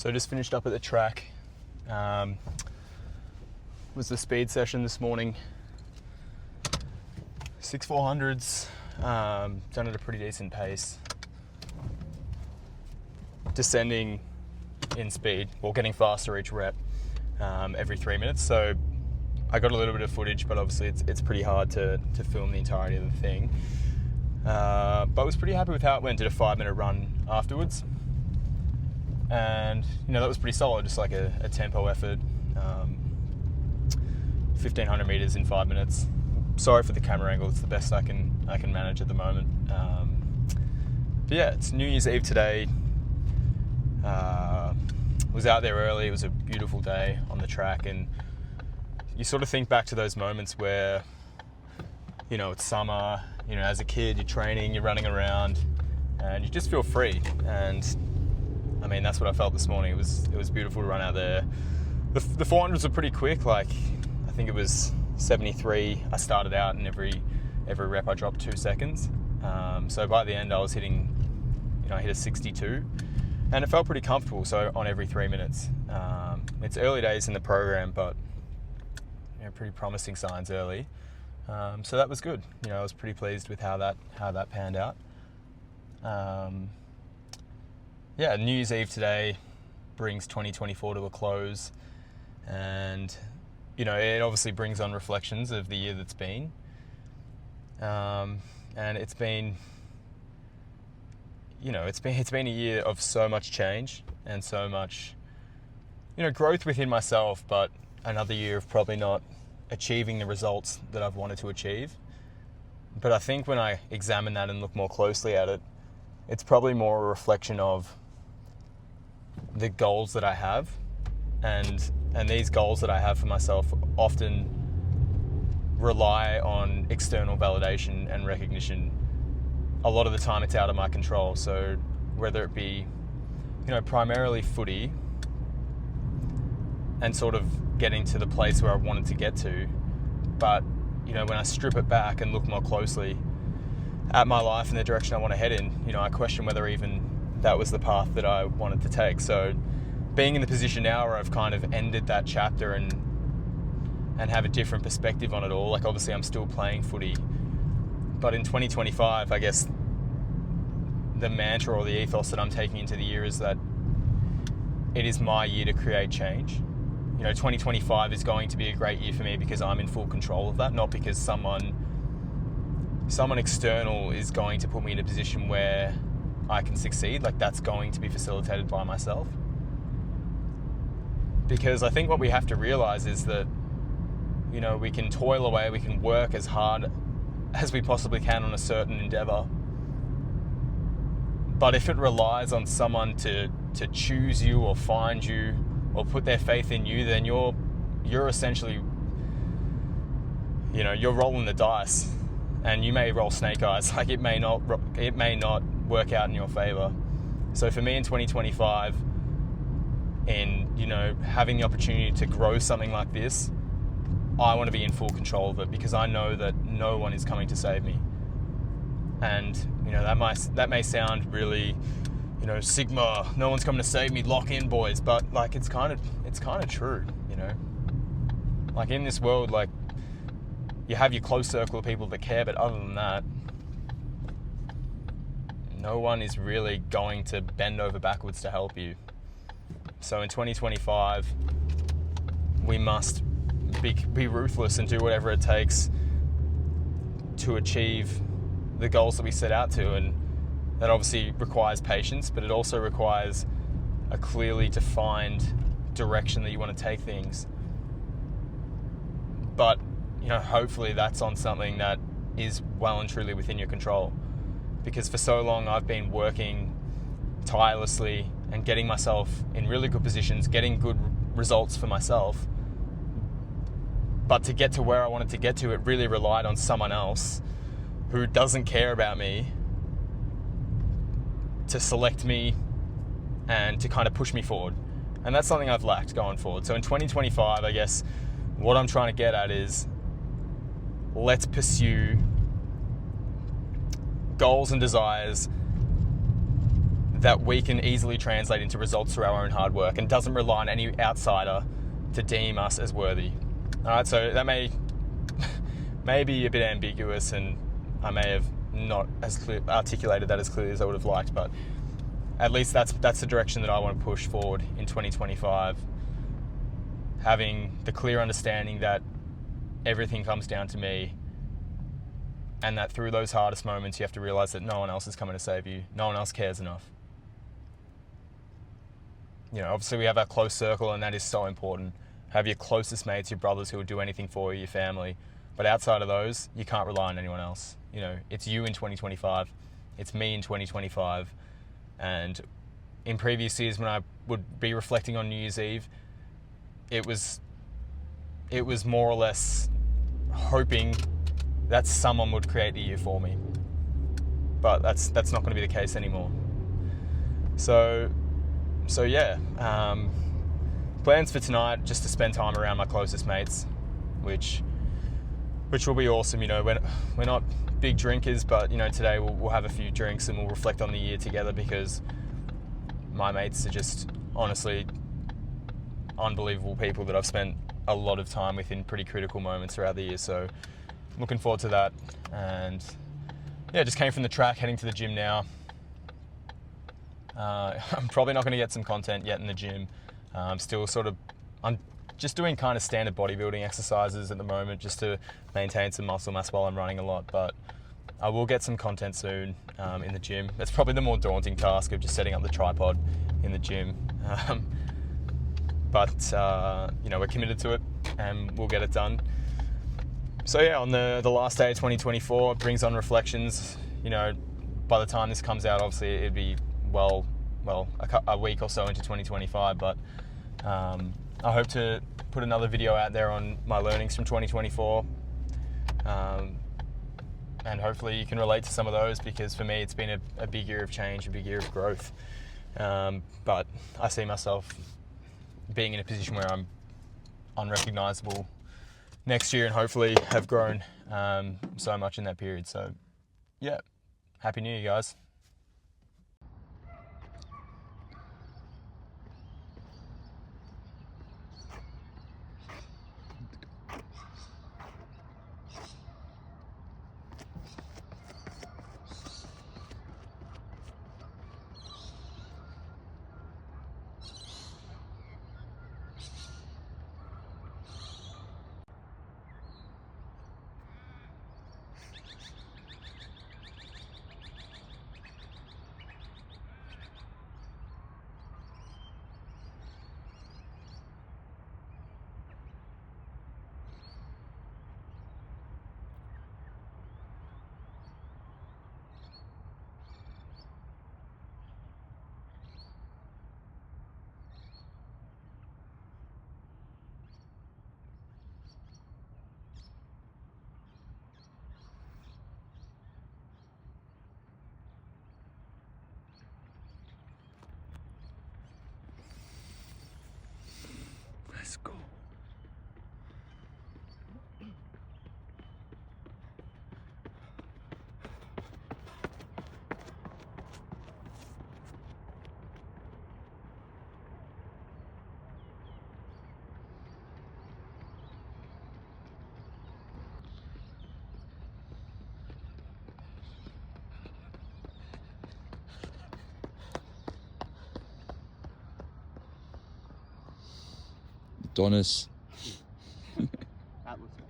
So just finished up at the track. Was the speed session this morning. 6/400s, done at a pretty decent pace. Descending in speed, or getting faster each rep every 3 minutes. So I got a little bit of footage, but obviously it's pretty hard to film the entirety of the thing. But I was pretty happy with how it went. Did a 5-minute run afterwards. And, that was pretty solid, just like a tempo effort. 1,500 meters in 5 minutes. Sorry for the camera angle, it's the best I can manage at the moment. But yeah, it's New Year's Eve today. Was out there early, it was a beautiful day on the track, and you sort of think back to those moments where, it's summer, as a kid, you're training, you're running around, and you just feel free. And I mean, that's what I felt this morning. It was beautiful to run out there. The 400s were pretty quick. Like, I think it was 73. I started out, and every rep I dropped 2 seconds. So by the end, I was hitting, I hit a 62, and it felt pretty comfortable. So on every 3 minutes, it's early days in the program, but pretty promising signs early. So that was good. I was pretty pleased with how that panned out. Yeah, New Year's Eve today brings 2024 to a close, and it obviously brings on reflections of the year that's been, and it's been a year of so much change and so much growth within myself, but another year of probably not achieving the results that I've wanted to achieve. But I think when I examine that and look more closely at it, it's probably more a reflection of the goals that I have, and these goals that I have for myself often rely on external validation and recognition. A lot of the time it's out of my control. So whether it be, primarily footy and sort of getting to the place where I wanted to get to, but when I strip it back and look more closely at my life and the direction I want to head in, I question whether even that was the path that I wanted to take. So being in the position now where I've kind of ended that chapter and have a different perspective on it all, like obviously I'm still playing footy, but in 2025, I guess the mantra or the ethos that I'm taking into the year is that it is my year to create change. 2025 is going to be a great year for me because I'm in full control of that, not because someone external is going to put me in a position where I can succeed. Like, that's going to be facilitated by myself. Because I think what we have to realize is that, we can toil away, we can work as hard as we possibly can on a certain endeavor. But if it relies on someone to choose you or find you or put their faith in you, then you're essentially, you're rolling the dice, and you may roll snake eyes. Like, it may not work out in your favor. So for me in 2025, in having the opportunity to grow something like this, I want to be in full control of it, because I know that no one is coming to save me. And that may sound really Sigma, no one's coming to save me, lock in, boys, but like it's kind of true. Like, in this world, like, you have your close circle of people that care, but other than that, no one is really going to bend over backwards to help you. So in 2025, we must be ruthless and do whatever it takes to achieve the goals that we set out to. And that obviously requires patience, but it also requires a clearly defined direction that you want to take things. But, hopefully that's on something that is well and truly within your control. Because for so long I've been working tirelessly and getting myself in really good positions, getting good results for myself. But to get to where I wanted to get to, it really relied on someone else who doesn't care about me to select me and to kind of push me forward. And that's something I've lacked going forward. So in 2025, I guess what I'm trying to get at is, let's pursue goals and desires that we can easily translate into results through our own hard work and doesn't rely on any outsider to deem us as worthy. All right, so that may be a bit ambiguous, and I may have not articulated that as clearly as I would have liked, but at least that's the direction that I want to push forward in 2025. Having the clear understanding that everything comes down to me, and that through those hardest moments you have to realize that no one else is coming to save you. No one else cares enough. Obviously we have our close circle, and that is so important. Have your closest mates, your brothers who will do anything for you, your family. But outside of those, you can't rely on anyone else. It's you in 2025. It's me in 2025. And in previous years, when I would be reflecting on New Year's Eve, it was more or less hoping that someone would create the year for me. But that's not going to be the case anymore. So yeah. Plans for tonight, just to spend time around my closest mates, which will be awesome. We're not big drinkers, but today we'll have a few drinks and we'll reflect on the year together, because my mates are just honestly unbelievable people that I've spent a lot of time with in pretty critical moments throughout the year. So looking forward to that. And yeah, just came from the track, heading to the gym now. I'm probably not going to get some content yet in the gym. I'm just doing kind of standard bodybuilding exercises at the moment, just to maintain some muscle mass while I'm running a lot. But I will get some content soon in the gym. That's probably the more daunting task of just setting up the tripod in the gym. But we're committed to it, and we'll get it done. So yeah, on the last day of 2024, it brings on reflections. By the time this comes out, obviously it'd be a week or so into 2025, but I hope to put another video out there on my learnings from 2024, and hopefully you can relate to some of those, because for me it's been a big year of change, a big year of growth, but I see myself being in a position where I'm unrecognizable next year, and hopefully have grown so much in that period. So yeah, Happy New Year, guys. Let's go. Adonis. That looks good.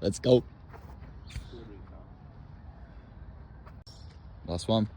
Let's go. Last one.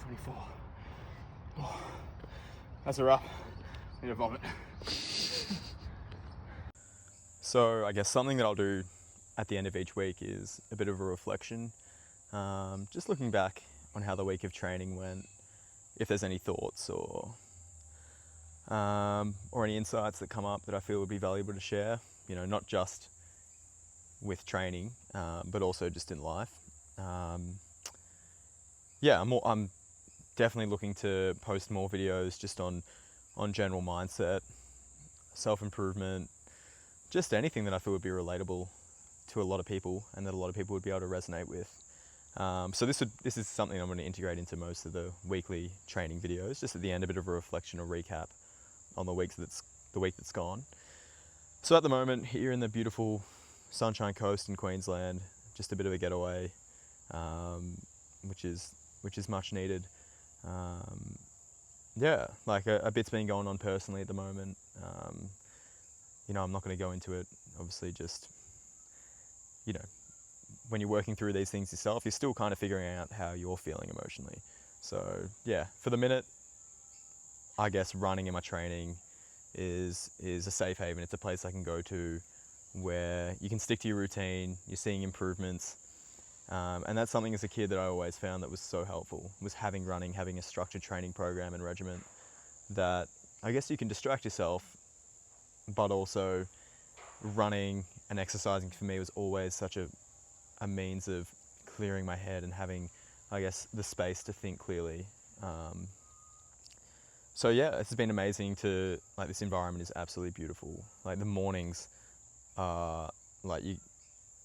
24. Oh, that's a wrap. Need to vomit. So I guess something that I'll do at the end of each week is a bit of a reflection. Just looking back on how the week of training went, if there's any thoughts or any insights that come up that I feel would be valuable to share, you know, not just with training, but also just in life. Yeah, I'm definitely looking to post more videos just on general mindset, self-improvement, just anything that I feel would be relatable to a lot of people and that a lot of people would be able to resonate with. So this is something I'm going to integrate into most of the weekly training videos, just at the end, a bit of a reflection or recap on the week that's gone. So at the moment, here in the beautiful Sunshine Coast in Queensland, just a bit of a getaway, which is much needed. Yeah, like a bit's been going on personally at the moment. You know, I'm not going to go into it. Obviously, just, you know, when you're working through these things yourself, you're still kind of figuring out how you're feeling emotionally. So yeah, for the minute, I guess running in my training is a safe haven. It's a place I can go to where you can stick to your routine, you're seeing improvements. And that's something as a kid that I always found that was so helpful, was having a structured training program and regimen that I guess you can distract yourself, but also running and exercising for me was always such a means of clearing my head and having, I guess, the space to think clearly. So yeah, it's been amazing to, like, this environment is absolutely beautiful. Like the mornings are, like,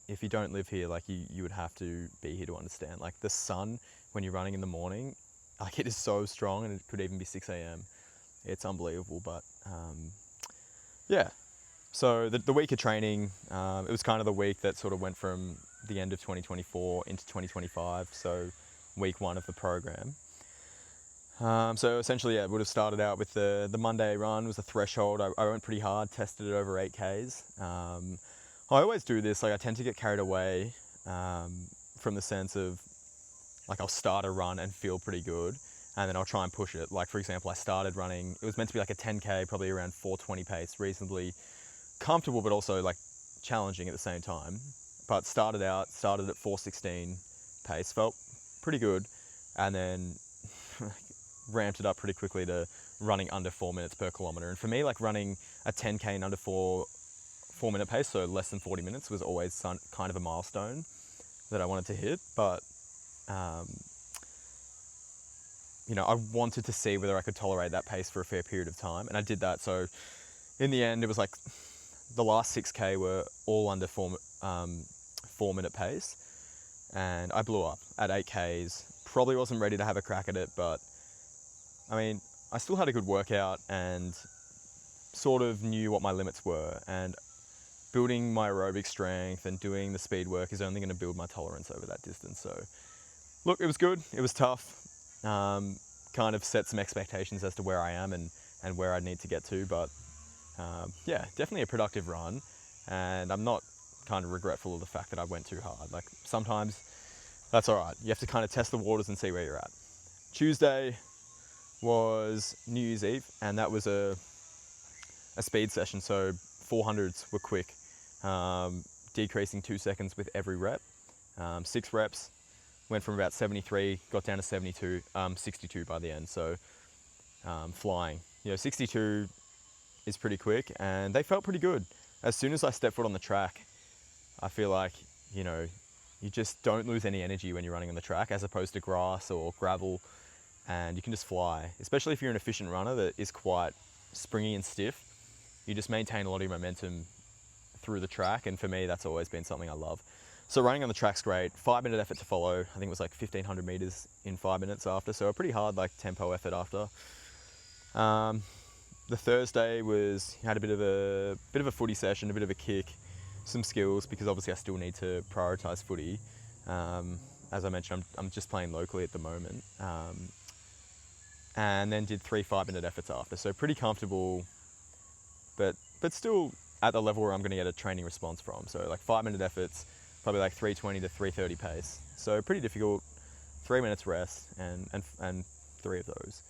if you don't live here, like you would have to be here to understand. Like the sun, when you're running in the morning, like it is so strong, and it could even be 6 a.m. It's unbelievable, but yeah. So the week of training, it was kind of the week that sort of went from the end of 2024 into 2025, so week one of the program. So essentially, yeah, it would have started out with the Monday run was a threshold. I went pretty hard, tested it over 8Ks. I always do this, like I tend to get carried away from the sense of, like, I'll start a run and feel pretty good, and then I'll try and push it. Like, for example, I started running, it was meant to be like a 10K, probably around 4:20 pace, reasonably comfortable, but also like challenging at the same time. But started at 4:16 pace, felt pretty good, and then ramped it up pretty quickly to running under 4 minutes per kilometer. And for me, like running a 10K in under 4-minute pace, so less than 40 minutes, was always kind of a milestone that I wanted to hit. But you know, I wanted to see whether I could tolerate that pace for a fair period of time, and I did that. So in the end, it was like the last 6K were all under 4-minute pace, and I blew up at 8Ks. Probably wasn't ready to have a crack at it, but I mean, I still had a good workout and sort of knew what my limits were, and building my aerobic strength and doing the speed work is only going to build my tolerance over that distance. So look, it was good, it was tough, kind of set some expectations as to where I am and where I need to get to, but yeah, definitely a productive run, and I'm not kind of regretful of the fact that I went too hard. Like, sometimes that's all right. You have to kind of test the waters and see where you're at. Tuesday was New Year's Eve, and that was a speed session, so 400s were quick, decreasing 2 seconds with every rep. 6 reps, went from about 73, got down to 62 by the end, so flying. You know, 62 is pretty quick, and they felt pretty good. As soon as I stepped foot on the track, I feel like, you know, you just don't lose any energy when you're running on the track, as opposed to grass or gravel, and you can just fly. Especially if you're an efficient runner that is quite springy and stiff, you just maintain a lot of your momentum through the track, and for me, that's always been something I love. So running on the track's great. 5-minute effort to follow. I think it was like 1,500 meters in 5 minutes after, so a pretty hard, like, tempo effort after. The Thursday had a bit of a footy session, a bit of a kick, some skills, because obviously I still need to prioritize footy. As I mentioned, I'm just playing locally at the moment. And then did 3 5-minute efforts after, so pretty comfortable, but still at the level where I'm going to get a training response from. So like 5-minute efforts, probably like 3:20 to 3:30 pace. So pretty difficult, 3 minutes rest, and 3 of those.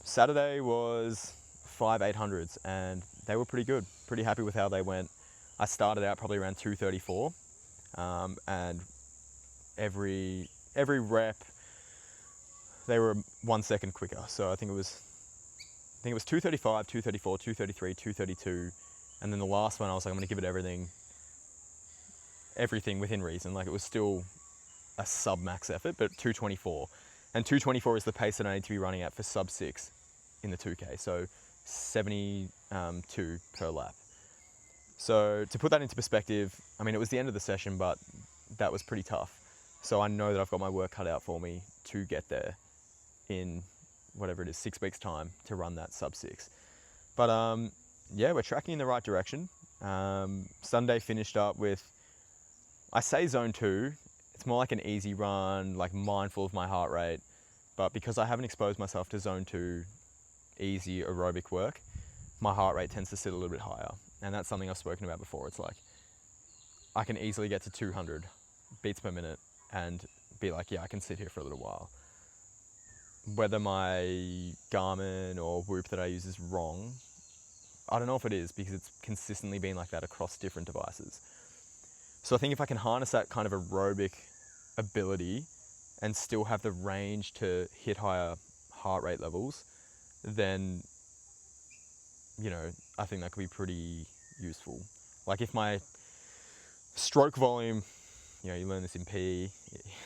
Saturday was 5 800s, and they were pretty good. Pretty happy with how they went. I started out probably around 234, and every rep they were 1 second quicker. So I think it was 235, 234, 233, 232, and then the last one I was like, I'm going to give it everything within reason. Like, it was still a sub max effort, but 224, and 224 is the pace that I need to be running at for sub 6 in the 2K. So 72 per lap. So to put that into perspective, I mean, it was the end of the session, but that was pretty tough. So I know that I've got my work cut out for me to get there in whatever it is, 6 weeks time, to run that sub 6. But yeah, we're tracking in the right direction. Sunday finished up with, I say zone 2, it's more like an easy run, like mindful of my heart rate. But because I haven't exposed myself to zone 2 easy aerobic work, my heart rate tends to sit a little bit higher. And that's something I've spoken about before. It's like, I can easily get to 200 beats per minute and be like, yeah, I can sit here for a little while. Whether my Garmin or Whoop that I use is wrong, I don't know if it is, because it's consistently been like that across different devices. So I think if I can harness that kind of aerobic ability and still have the range to hit higher heart rate levels, then, you know, I think that could be pretty useful. Like, if my stroke volume, you know, you learn this in PE,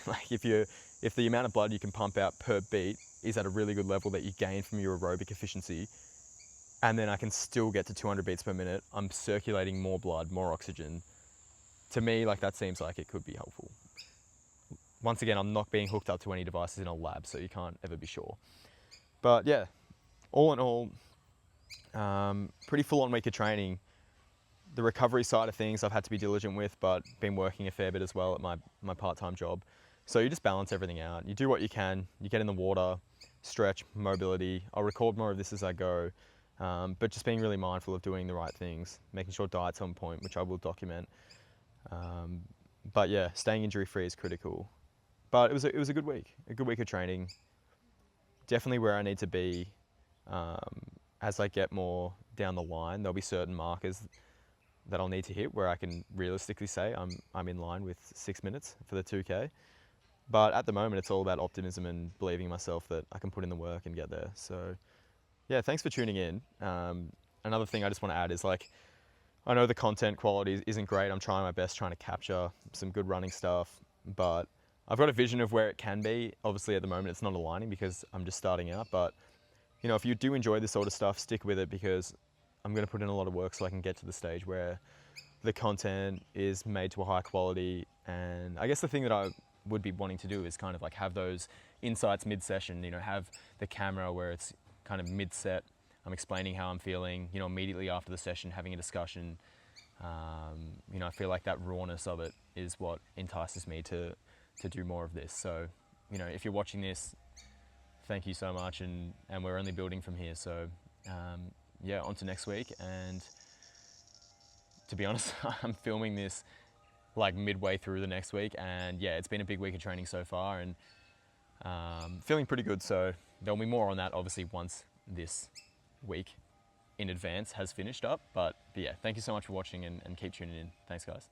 like if the amount of blood you can pump out per beat is at a really good level that you gain from your aerobic efficiency, and then I can still get to 200 beats per minute, I'm circulating more blood, more oxygen. To me, like, that seems like it could be helpful. Once again, I'm not being hooked up to any devices in a lab, so you can't ever be sure. But yeah, all in all, pretty full-on week of training. The recovery side of things I've had to be diligent with, but been working a fair bit as well at my part-time job. So you just balance everything out. You do what you can. You get in the water, stretch, mobility. I'll record more of this as I go, but just being really mindful of doing the right things, making sure diet's on point, which I will document. But yeah, staying injury-free is critical. But it was a good week of training. Definitely where I need to be. As I get more down the line, there'll be certain markers that I'll need to hit where I can realistically say I'm in line with 6 minutes for the 2K. But at the moment, it's all about optimism and believing in myself that I can put in the work and get there. So yeah, thanks for tuning in. Another thing I just want to add is, like, I know the content quality isn't great. I'm trying my best trying to capture some good running stuff, but I've got a vision of where it can be. Obviously at the moment it's not aligning because I'm just starting out, but you know, if you do enjoy this sort of stuff, stick with it, because I'm going to put in a lot of work so I can get to the stage where the content is made to a high quality. And I guess the thing that I would be wanting to do is kind of like have those insights mid-session, you know, have the camera where it's kind of mid-set, I'm explaining how I'm feeling, you know, immediately after the session, having a discussion. You know, I feel like that rawness of it is what entices me to do more of this. So, you know, if you're watching this, thank you so much, and we're only building from here. So yeah, on to next week. And to be honest, I'm filming this like midway through the next week, and yeah, it's been a big week of training so far, and feeling pretty good. So there'll be more on that obviously once this week in advance has finished up. But yeah, thank you so much for watching, and keep tuning in. Thanks guys.